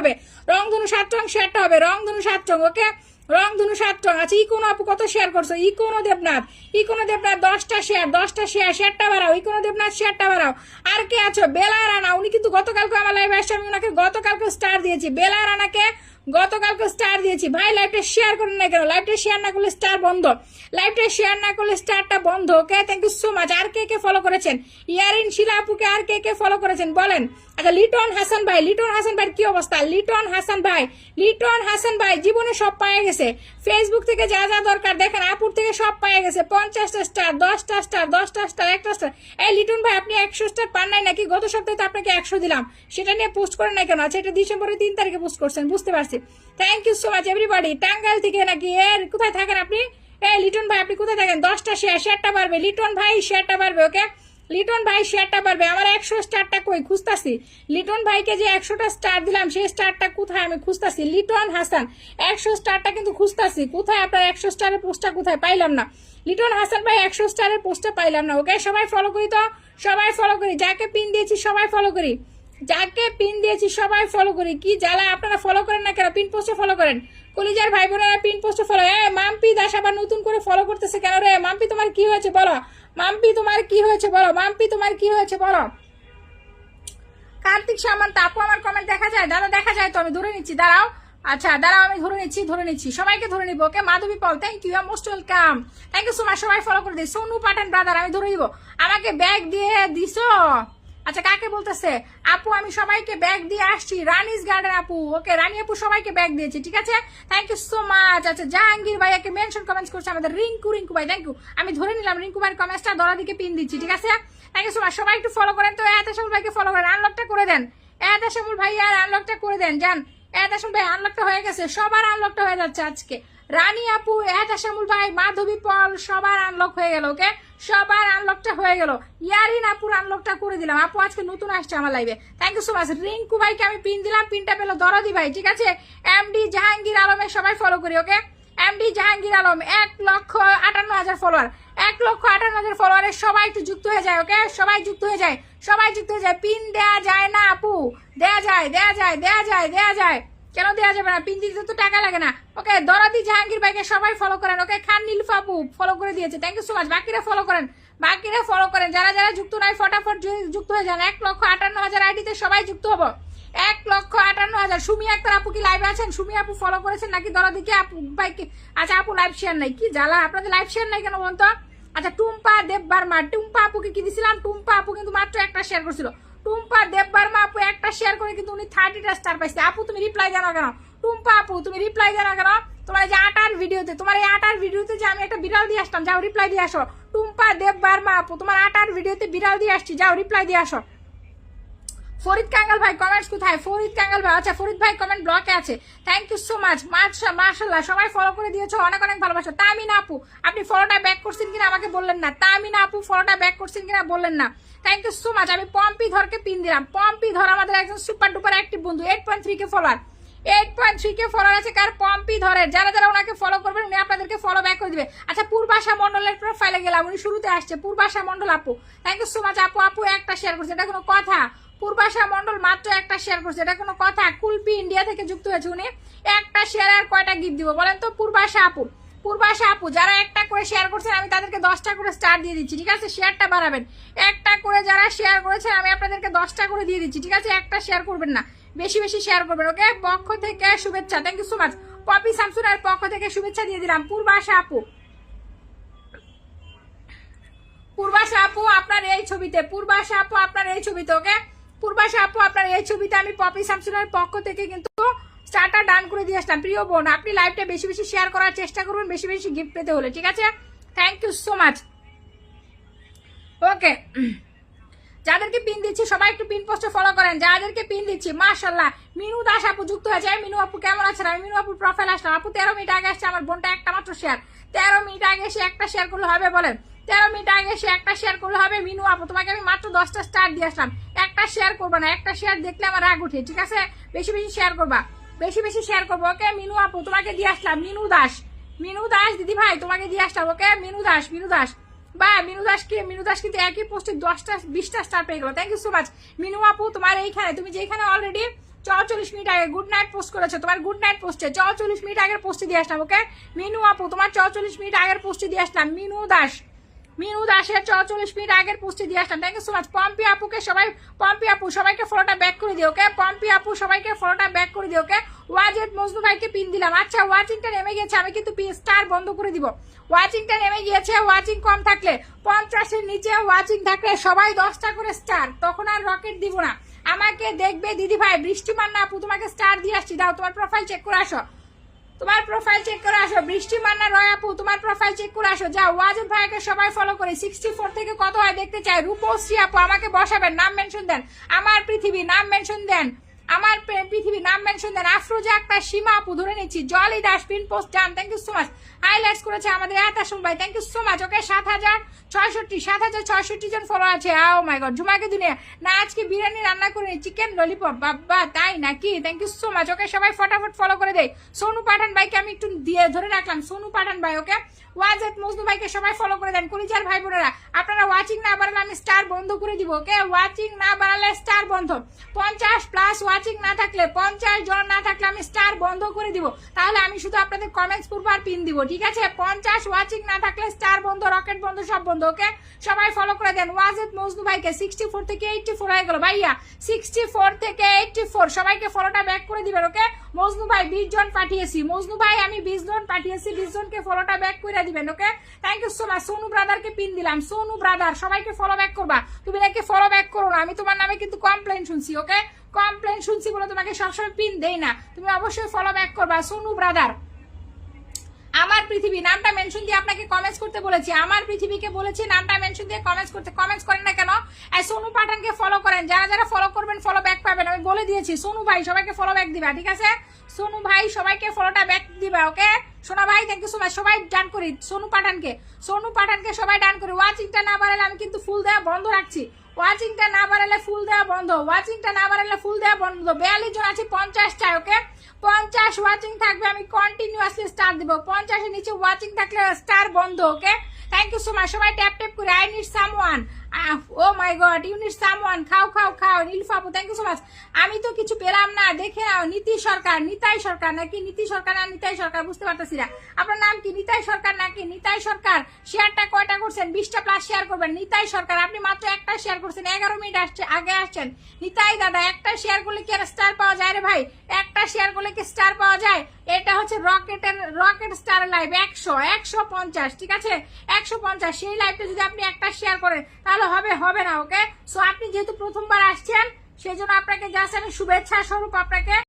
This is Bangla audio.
হবে, রংধনু 7 রং শেয়ারটা হবে, রংধনু 7 রং। ওকে, রংধনু 7 রং। আচ্ছা ইকোনো আপু কত শেয়ার করছো? ইকোনো দেবনাথ 10টা শেয়ার, শেয়ারটা বাড়াও। ইকোনো দেবনাথ শেয়ারটা বাড়াও। আর কে আছো? বেলা রানা, উনি কিন্তু গতকালকে আমার লাইভে আসছে, আমি ওনাকে গতকালকে স্টার দিয়েছি। বেলা রানাকে গতকালকে স্টার দিয়েছি। ভাই লাইভটা শেয়ার করেন না কেন? লাইভটা শেয়ার না করলে স্টার বন্ধ, লাইভটা শেয়ার না করলে স্টারটা বন্ধ। Okay, thank you so much. আর কে ফলো করেছেন? ইয়ারিন শিলা আপুকে আর কে ফলো করেছেন বলেন? আচ্ছা লিটন হাসান ভাই, লিটন হাসান ভাই কি অবস্থা? লিটন হাসান ভাই জীবনে সব পায়ে গেছে। ফেসবুক থেকে যা যা দরকার দেখেন, আপুর থেকে সব পায়ে গেছে। 50টা স্টার, 10টা স্টার, 10টা স্টার, 1টা স্টার। এই লিটন ভাই আপনি 100 স্টার পান নাই নাকি? গত সপ্তাহে তো আপনাকে 100 দিলাম, সেটা নিয়ে পোস্ট করেন না কেন? আচ্ছা এটা ডিসেম্বরের 3 তারিখে পোস্ট করছেন, বুঝতে পারছি। Thank you so much everybody. Tangail থেকে নাকি? কোথায় থাকেন আপনি? লিটন ভাই আপনি কোথায় থাকেন? 10টা শেয়ারটা বাড়বে। লিটন ভাই শেয়ারটা বাড়বে। ওকে, লিটন ভাই শেয়ারটা বাড়বে। আমার 100 স্টারটা কই খুঁজতাছি? লিটন ভাইকে যে 100টা স্টার দিলাম সেই স্টারটা কোথায় আমি খুঁজতাছি? লিটন হাসান 100 স্টারটা কিন্তু খুঁজতাছি, কোথায় আপনার 100 স্টারের পোস্টটা কোথায়? পাইলাম না। লিটন হাসান ভাই 100 স্টারের পোস্টটা পাইলাম না। ওকে, সবাই ফলো করি তো, সবাই ফলো করি। যাকে পিন দিয়েছি সবাই ফলো করি, যাকে পিন দিয়েছি সবাই ফলো করি। কি জ্বালা, আপনারা ফলো করেন না কেন? পিন পোস্টে ফলো করেন। কলিজার ভাই বোনেরা পিন পোস্টে ফলো। মাম্পি দাস আবার নতুন করে ফলো করতেছে কেন রে? মাম্পি তোমার কি হয়েছে বলো? মাম্পি তোমার কি হয়েছে বলো? মাম্পি তোমার কি হয়েছে বলো? কার্তিক সামন্ত আপু আমার কমেন্ট দেখা যায়? দাদা দেখা যায় তো, আমি ধরে নিচ্ছি, দাঁড়াও। আচ্ছা দাঁড়াও, আমি ধরে নিচ্ছি, সবাইকে ধরে নিবো। Okay, Madhabi Pal thank you, most welcome, thank you so much. সবাই ফলো করে দিই। সোনু পাঠান ব্রাদার আমি ধরে দিব। আমাকে ব্যাগ দিয়ে দিছো? আচ্ছা কাকে বলতেছে? আপু আমি সবাইকে ব্যাগ দিয়ে আসছি। রানিস গার্ডেন আপু। ওকে, রানী আপু সবাইকে ব্যাগ দিয়েছি, ঠিক আছে, থ্যাংক ইউ সো মাচ। আচ্ছা জাহাঙ্গীর ভাইয়াকে মেনশন কমেন্টস করছে আমাদের রিঙ্কু ভাই, থ্যাংক ইউ। আমি ধরে নিলাম রিঙ্কু ভাইয়ের কমেন্টসটা, দরা দিকে পিন দিচ্ছি, ঠিক আছে, থ্যাংক ইউ সো মাচ। সবাই একটু ফলো করেন তো। এহতাশামুল ভাইকে ফলো করেন, আনলকটা করে দেন। এহতাশামুল ভাই আর আনলকটা করে দেন, যান। এহতাশামুল ভাই আনলকটা হয়ে গেছে, সবার আনলকটা হয়ে যাচ্ছে আজকে। রানী আপু, এহতাশামুল ভাই, মাধবী পল সবার আনলক হয়ে গেল। ওকে, সবার আনলকটা হয়ে গেল। ইয়ারিন আপুর আনলকটা করে দিলাম। আপু আজকে নতুন আসছে আমার লাইভে, thank you so much. Rinku ভাইকে আমি পিন দিলাম, পিনটা পেলো দরদি ভাই, ঠিক আছে। এমডি জাহাঙ্গীর আলমের সবাই ফলো করি। ওকে, এমডি জাহাঙ্গীর আলম 1,58,000 ফলোয়ার, 1,58,000 ফলোয়ারের সবাই একটু যুক্ত হয়ে যায়। ওকে, সবাই যুক্ত হয়ে যায়, সবাই যুক্ত হয়ে যায়। পিন দেয়া যায় না আপু? দেয়া যায়, দেয়া যায়, দেয়া যায়, দেয়া যায়। কেন দেওয়া যাবে না? পিন দিতে তো টাকা লাগে না। ওকে, দরাদি জাহাঙ্গীর ভাইকে সবাই ফলো করেন। ওকে, খান নীলফা আপু ফলো করে দিয়েছে, থ্যাংক ইউ সো মাচ। বাকিরা ফলো করেন, বাকিরা ফলো করেন। যারা যারা যুক্ত নাই ফটাফট যুক্ত হয়ে যান। 1,58,000 আইডিতে সবাই যুক্ত হবো। 1,58,000। সুমি আক্তার আপু কি লাইভে আছেন? সুমি আপু ফলো করেছেন নাকি দরাদিকে? আপু ভাইকে, আচ্ছা আপু লাইভ শেয়ার নাই, কি জ্বালা আপনাদের লাইভ শেয়ার নাই কেন বলতো? আচ্ছা টুম্পা দেব বার্মা, টুম্পা আপুকে কি দিছিলাম? টুম্পা আপু কিন্তু মাত্র একটা শেয়ার করছিল। টুম্পা দেব বার্মা আপু একটা শেয়ার করে কিন্তু উনি 30টা স্টার পাইছে। আপু তুমি রিপ্লাই জানো কেন? টুম্পা আপু তুমি রিপ্লাই জানো কেন? তোমার যে 8টার ভিডিওতে, তোমার এই 8টার ভিডিওতে যে আমি একটা বিড়াল দিয়ে আসতাম, যাও রিপ্লাই দিয়ে আসো। টুম্পা দেব বার্মা আপু তোমার 8টার ভিডিওতে বিড়াল দিয়ে আসছি, যাও রিপ্লাই দিয়ে আসো। ফরিদ কাঙ্গাল ভাই কমেন্টস কোথায়? ফরিদ কাঙ্গাল ভাই, আচ্ছা ফরিদ ভাই কমেন্ট ব্লকে আছে, থ্যাংক ইউ সো মাচ। মাশাআল্লাহ সবাই ফলো করে দিয়েছো, অনেক অনেক ভালোবাসা। তামিনা আপু আপনি ফলোটা ব্যাক করছেন কিনা আমাকে বললেন না। তামিনা আপু ফলোটা ব্যাক করছেন কিনা বললেন না, থ্যাংক ইউ সো মাচ। আমি পম্পি ধরকে পিন দিলাম। পম্পি ধর আমাদের একজন সুপার ডুপার অ্যাক্টিভ বন্ধু, 8.3K ফলোয়ার, 8.3K ফলোয়ার আছে। কার? পম্পি ধরের। যারা যারা ওনাকে ফলো করবেন উনি আপনাদেরকে ফলো ব্যাক করে দিবে। আচ্ছা পূর্বাশা মন্ডলের প্রোফাইলে গেলাম, উনি শুরুতে আসছে। পূর্বাশা মন্ডল আপু, থ্যাংক ইউ সো মাচ। আপু আপু একটা শেয়ার করছে, এটা কোনো কথা? পূর্বাশা মন্ডল মাত্র একটা শেয়ার করছে, এটা কোনো কথা? কুলপি ইন্ডিয়া থেকে যুক্ত হয়েছে উনি। একটা শেয়ার আর কয়টা গিফট দিব বলেন তো? পূর্বাশা আপু, পূর্বাশা আপু যারা একটা করে শেয়ার করছেন আমি তাদেরকে 10টা করে স্টার দিয়ে দিচ্ছি, ঠিক আছে, শেয়ারটা বাড়াবেন। একটা করে যারা শেয়ার করেছেন আমি আপনাদেরকে 10টা করে দিয়ে দিচ্ছি, ঠিক আছে, একটা শেয়ার করবেন না, বেশি বেশি শেয়ার করবেন। ওকে, পক্ষ থেকে শুভেচ্ছা, thank you so much. Popy শামসুনের পক্ষ থেকে শুভেচ্ছা দিয়ে দিলাম। পূর্বাশা আপু, পূর্বাশা আপু আপনার এই ছবিতে, পূর্বাশা আপু আপনার এই ছবিতে, ওকে পূর্বাশা আপু আপনার এই ছবিতে আমি পপি শামসুনের পক্ষ থেকে কিন্তু স্টারটা ডান করে দিয়ে আসলাম। প্রিয় বোন আপনি লাইভটা বেশি বেশি শেয়ার করার চেষ্টা করবেন, বেশি বেশি গিফট পেতে হলে, ঠিক আছে, থ্যাংক ইউ সো মাচ। ওকে, যাদেরকে পিন দিচ্ছি সবাই একটু পিন পোস্টে ফলো করেন, যাদেরকে পিন দিচ্ছি। মাশাআল্লাহ মিনু দাস আপু যুক্ত হয়েছে। মিনু আপু কেমন আছেন? আমি মিনু আপুর প্রোফাইল আসলাম। আপু 13 মিনিট আগে আসছে, আমার বোনটা একটা মাত্র শেয়ার। 13 মিনিট আগে এসে একটা শেয়ার করলে হবে বলেন? 13 মিনিট আগে এসে একটা শেয়ার করলে হবে? মিনু আপু তোমাকে আমি মাত্র 10টা স্টার দিয়ে আসলাম, একটা শেয়ার করবা না, একটা শেয়ার দেখলে আমার রাগ উঠে, ঠিক আছে, বেশি বেশি শেয়ার করবা, বেশি বেশি শেয়ার করবো। ওকে মিনু আপু তোমাকে দিয়ে আসলাম। মিনু দাস, মিনু দাস দিদি ভাই তোমাকে দিয়ে আসলাম। ওকে মিনু দাস, মিনু দাস বা মিনু দাস কিন্তু একই পোস্টে 10টা 20টা স্টার পেয়ে গেল, thank you so much. Minu আপু তোমার এইখানে, তুমি যেখানে অলরেডি 44 মিনিট আগে গুড নাইট পোস্ট করেছো, তোমার গুড নাইট পোস্টে 44 মিনিট আগের পোস্টে দিয়ে আসলাম। ওকে মিনু আপু তোমার 44 মিনিট আগের পোস্টে দিয়ে আসলাম। মিনু দাসের 44 মিনিট আগের পোস্টে দিয়ে আসলাম। Thank you so much. Pompi আপুকে পম্পি আপু সবাইকে ফলোটা ব্যাক করে দিও। ওকে পম্পি আপু সবাইকে ফলোটা ব্যাক করে দিও। ওকে ওয়াজেদ মজনু ভাইকে পিন দিলাম। আচ্ছা ওয়াচিংটা নেমে গেছে, আমি কিন্তু স্টার বন্ধ করে দিব। ওয়াচিংটা নেমে গিয়েছে, ওয়াচিং কম থাকলে 50-এর নিচে ওয়াচিং থাকলে সবাই 10টা করে স্টার, তখন আর রকেট দিব না। আমাকে দেখবে দিদি ভাই বৃষ্টিমান না আপু, তোমাকে স্টার দিয়ে আসছি, দাও তোমার প্রোফাইল চেক করে আসো, তোমার প্রোফাইল চেক করে আসো। বৃষ্টি মান্না রয় আপু তোমার প্রোফাইল চেক করে আসো, যাও। ওয়াজেদ ভাইকে সবাই ফলো করে 64 থেকে কত হয় দেখতে চাই। রূপশ্রী আপু আমাকে বসাবেন, নাম মেনশন দেন। আমার পৃথিবী নাম মেনশন দেন, আমার পৃথিবী নাম মেনশন দেন। আফরোজা আক্তার সীমা আপু ধরে নিচ্ছি। Jolly Das pin post done, thank you so much. Highlights করেছে আমাদের আতাসুম ভাই, thank you so much. Okay 7066 জন ফলো আছে। ও মাই গড ঝুমাকে দুনিয়া না, আজকে বিরিয়ানি রান্না করে চিকেন ললিপপ, বাবা তাই নাকি? Thank you so much. Okay সবাই ফটাফট ফলো করে দেয়। সোনু পাঠান ভাইকে আমি একটু দিয়ে ধরে রাখলাম, সোনু পাঠান ভাই। ওকে ওয়াজেদ মজনু ভাইকে সবাই ফলো করে দেন। কলিজার ভাই বোনেরা আপনারা ওয়াচিং না বাড়ালে আমি স্টার বন্ধ করে দিব। ওকে ওয়াচিং না বাড়ালে স্টার বন্ধ। 50+ ওয়াচিং না থাকলে, 50 জন না থাকলে আমি স্টার বন্ধ করে দিব। তাহলে আমি শুধু আপনাদের কমেন্টস করবো আর পিন দিব, ঠিক আছে? 50 ওয়াচিং না থাকলে স্টার বন্ধ, রকেট বন্ধ, সব বন্ধ। ওকে সবাই ফলো করে দেন। ওয়াজেদ মজনু ভাইকে 64 থেকে 84 হয়ে গেল ভাইয়া, 64 থেকে 84 সবাইকে ফলোটা ব্যাক করে দিবেন। ওকে মজনু ভাই 20 জন পাঠিয়েছি, মজনু ভাই আমি 20 জন পাঠিয়েছি, 20 জনকে ফলোটা ব্যাক করে দিবেন। Okay thank you so much. Sonu ব্রাদারকে পিন দিলাম। সোনু ব্রাদার সবাইকে ফলো ব্যাক করবা। তুমি নাকি ফলো ব্যাক করো না, আমি তোমার নামে কিন্তু কমপ্লেন শুনছি। ওকে কমপ্লেন শুনছি বলে তোমাকে সবসময় পিন দেই না, তুমি অবশ্যই ফলো ব্যাক করবা। সোনু ব্রাদার আমার পৃথিবী নামটা মেনশন দিয়ে আপনাকে কমেন্টস করতে বলেছি, আমার পৃথিবীকে বলেছি নামটা মেনশন দিয়ে কমেন্টস করতে। কমেন্টস করেন না কেন? সোনু পাঠানকে ফলো করেন, যারা যারা ফলো করবেন ফলো ব্যাক পাবেন, আমি বলে দিয়েছি। সোনু ভাই সবাইকে ফলো ব্যাক দিবা, ঠিক আছে? সোনু ভাই সবাইকে ফলোটা ব্যাক দিবা। ওকে সোনা ভাই থ্যাংক ইউ সো মাচ। সবাই ডান করি সোনু পাঠানকে সবাই ডান করি। ওয়াচিংটা না বাড়ালে আমি কিন্তু ফুল দেওয়া বন্ধ রাখছি, ওয়াচিংটা না বাড়ালে ফুল দেওয়া বন্ধ, ওয়াচিংটা না বাড়ালে ফুল দেওয়া বন্ধ। 42 জন আছে, 50 চাই। ওকে 50 ওয়াচিং থাকবে, আমি কন্টিনিউয়াসলি স্টার দিব। 50-এর নিচে ওয়াচিং থাকলে স্টার বন্ধ। Okay thank you so much. সবাই ট্যাপ ট্যাপ করে I need someone, oh my god you need someone, খাও নীলফা আপু থ্যাংক ইউ সো মাচ। আমি তো কিছু পেলাম না, দেখে নাও। নীতি সরকার, নিতাই সরকার নাকি নীতি সরকার না নিতাই সরকার বুঝতে পারতেছি না। আপনার নাম কি? নিতাই সরকার নাকি নিতাই সরকার? শেয়ারটা কয়টা করছেন? 20টা প্লাস শেয়ার করবেন। নিতাই সরকার আপনি মাত্র একটা শেয়ার করছেন, 11 মিনিট আগে আসছেন। নিতাই দাদা একটা শেয়ার করলে কি আর স্টার পাওয়া যায় রে ভাই? একটা শেয়ার করলে কি স্টার পাওয়া যায়? এটা হচ্ছে রকেট স্টার লাইভ 150, ঠিক আছে? 150 সেই লাইভটা যদি আপনি একটা শেয়ার করেন তাহলে হবে না। ওকে সো আপনি যেহেতু প্রথমবার আসছেন সেই জন্য আপনাকে জাস্ট আমি শুভেচ্ছা স্বরূপ আপনাকে